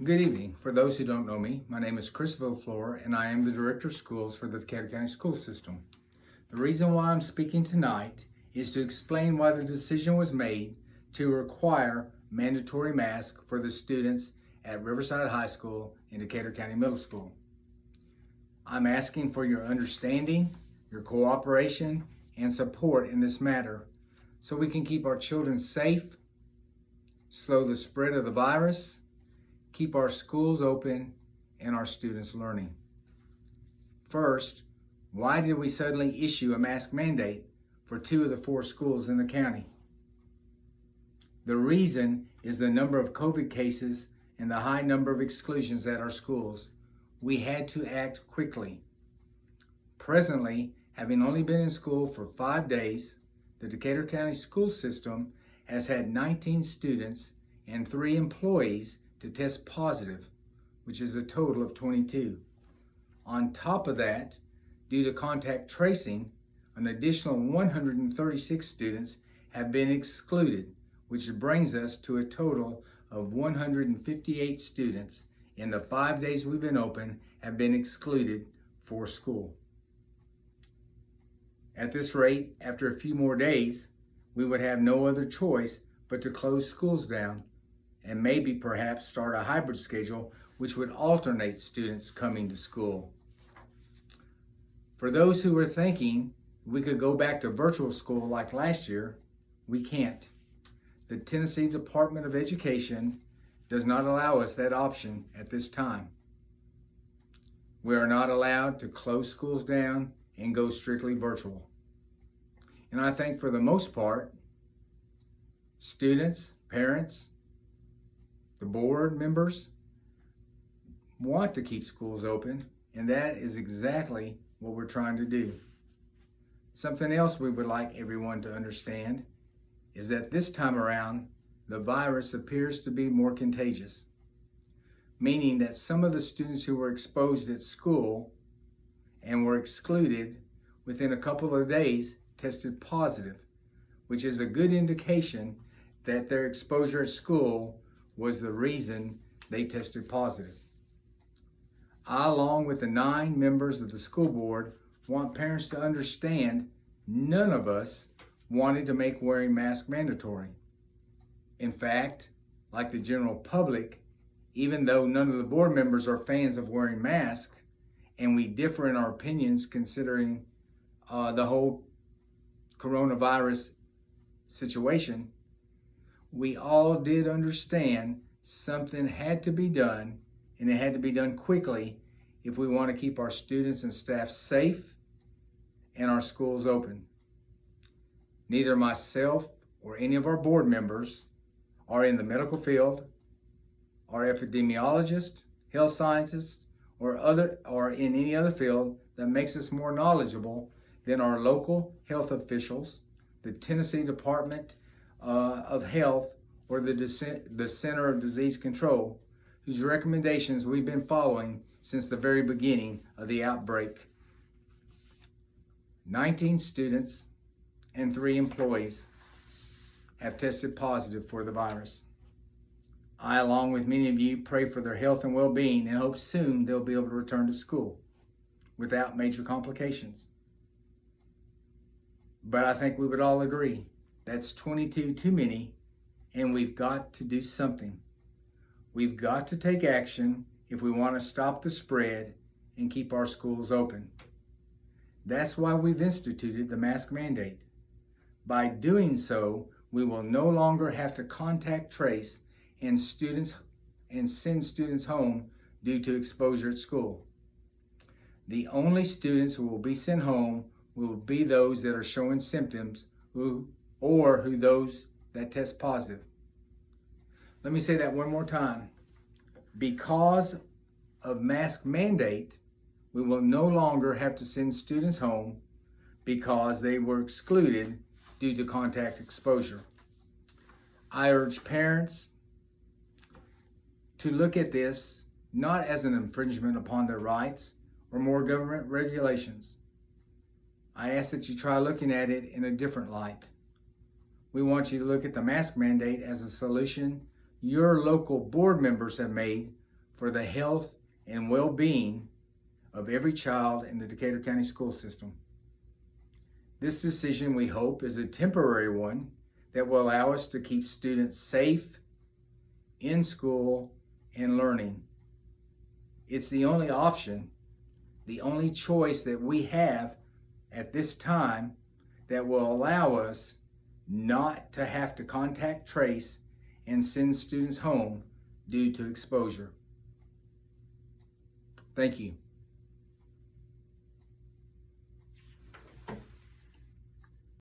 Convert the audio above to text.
Good evening. For those who don't know me, my name is Chris Villaflor, and I am the Director of Schools for the Decatur County School System. The reason why I'm speaking tonight is to explain why the decision was made to require mandatory masks for the students at Riverside High School and Decatur County Middle School. I'm asking for your understanding, your cooperation, and support in this matter so we can keep our children safe, slow the spread of the virus, keep our schools open, and our students learning. First, why did we suddenly issue a mask mandate for 2 of the 4 schools in the county? The reason is the number of COVID cases and the high number of exclusions at our schools. We had to act quickly. Presently, having only been in school for 5 days, the Decatur County School System has had 19 students and 3 employees to test positive, which is a total of 22. On top of that, due to contact tracing, an additional 136 students have been excluded, which brings us to a total of 158 students in the 5 days we've been open have been excluded for school. At this rate, after a few more days, we would have no other choice but to close schools down and maybe perhaps start a hybrid schedule which would alternate students coming to school. For those who are thinking we could go back to virtual school like last year, we can't. The Tennessee Department of Education does not allow us that option at this time. We are not allowed to close schools down and go strictly virtual. And I think for the most part, students, parents, the board members want to keep schools open, and that is exactly what we're trying to do. Something else we would like everyone to understand is that this time around, the virus appears to be more contagious, meaning that some of the students who were exposed at school and were excluded within a couple of days tested positive, which is a good indication that their exposure at school was the reason they tested positive. I, along with the 9 members of the school board, want parents to understand none of us wanted to make wearing masks mandatory. In fact, like the general public, even though none of the board members are fans of wearing masks, and we differ in our opinions considering the whole coronavirus situation, we all did understand something had to be done, and it had to be done quickly if we want to keep our students and staff safe and our schools open. Neither myself or any of our board members are in the medical field, are epidemiologists, health scientists, or in any other field that makes us more knowledgeable than our local health officials, the Tennessee Department of Health, or the Center of Disease Control, whose recommendations we've been following since the very beginning of the outbreak. 19 students and 3 employees have tested positive for the virus. I, along with many of you, pray for their health and well-being and hope soon they'll be able to return to school without major complications. But I think we would all agree that's 22 too many, and we've got to do something. We've got to take action if we want to stop the spread and keep our schools open. That's why we've instituted the mask mandate. By doing so, we will no longer have to contact trace and send students home due to exposure at school. The only students who will be sent home will be those that are showing symptoms or those that test positive. Let me say that one more time. Because of mask mandate, we will no longer have to send students home because they were excluded due to contact exposure. I urge parents to look at this not as an infringement upon their rights or more government regulations. I ask that you try looking at it in a different light. We want you to look at the mask mandate as a solution your local board members have made for the health and well-being of every child in the Decatur County school system. This decision, we hope, is a temporary one that will allow us to keep students safe in school and learning. It's the only option, the only choice that we have at this time that will allow us not to have to contact trace and send students home due to exposure. Thank you.